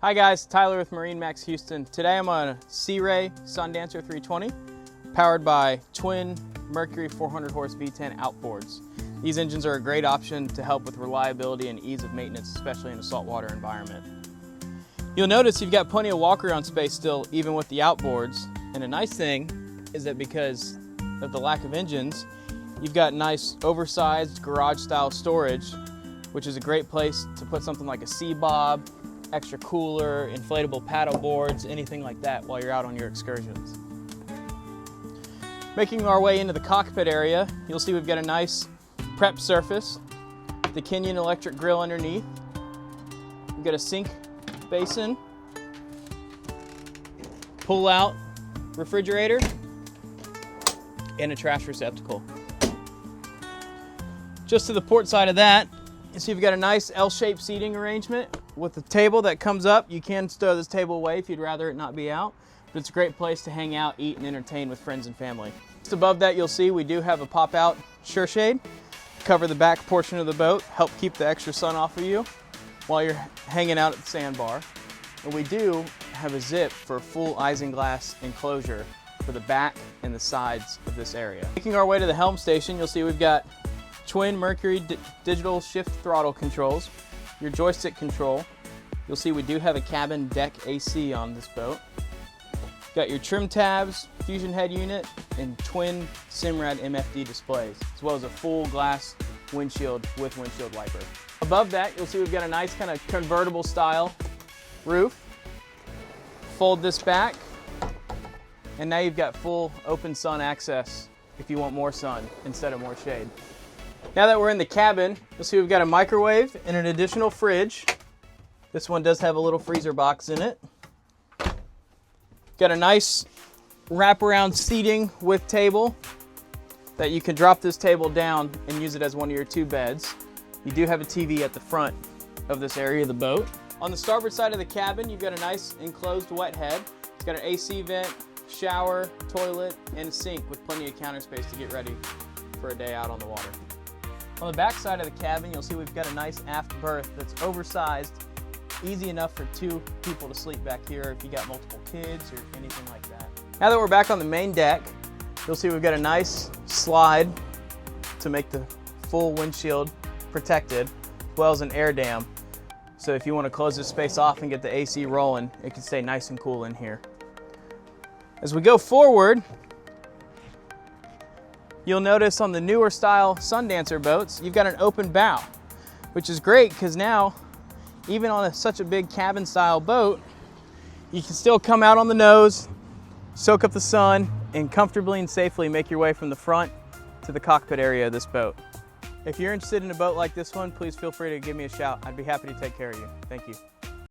Hi guys, Tyler with MarineMax Houston. Today I'm on a Sea Ray Sundancer 320 powered by twin Mercury 400 horse V10 outboards. These engines are a great option to help with reliability and ease of maintenance, especially in a saltwater environment. You'll notice you've got plenty of walk-around space still, even with the outboards. And a nice thing is that because of the lack of engines, you've got nice oversized garage-style storage, which is a great place to put something like a sea bob, extra cooler, inflatable paddle boards, anything like that while you're out on your excursions. Making our way into the cockpit area, you'll see we've got a nice prep surface, the Kenyon electric grill underneath. We've got a sink basin, pull out refrigerator, and a trash receptacle. Just to the port side of that, you see we've got a nice L-shaped seating arrangement with a table that comes up. You can stow this table away if you'd rather it not be out, but it's a great place to hang out, eat, and entertain with friends and family. Just above that, you'll see we do have a pop-out sure shade, cover the back portion of the boat, help keep the extra sun off of you while you're hanging out at the sandbar. And we do have a zip for a full isinglass enclosure for the back and the sides of this area. Making our way to the helm station, you'll see we've got twin Mercury digital shift throttle controls, your joystick control. You'll see we do have a cabin deck AC on this boat. Got your trim tabs, fusion head unit, and twin Simrad MFD displays, as well as a full glass windshield with windshield wiper. Above that, you'll see we've got a nice kind of convertible style roof. Fold this back, and now you've got full open sun access if you want more sun instead of more shade. Now that we're in the cabin, you'll see we've got a microwave and an additional fridge. This one does have a little freezer box in it. Got a nice wraparound seating with table that you can drop this table down and use it as one of your two beds. You do have a TV at the front of this area of the boat. On the starboard side of the cabin, you've got a nice enclosed wet head. It's got an AC vent, shower, toilet, and a sink with plenty of counter space to get ready for a day out on the water. On the back side of the cabin, you'll see we've got a nice aft berth that's oversized, easy enough for two people to sleep back here if you got multiple kids or anything like that. Now that we're back on the main deck, you'll see we've got a nice slide to make the full windshield protected, as well as an air dam. So if you want to close this space off and get the AC rolling, it can stay nice and cool in here. As we go forward, you'll notice on the newer style Sundancer boats, you've got an open bow, which is great because now, even on such a big cabin style boat, you can still come out on the nose, soak up the sun, and comfortably and safely make your way from the front to the cockpit area of this boat. If you're interested in a boat like this one, please feel free to give me a shout. I'd be happy to take care of you. Thank you.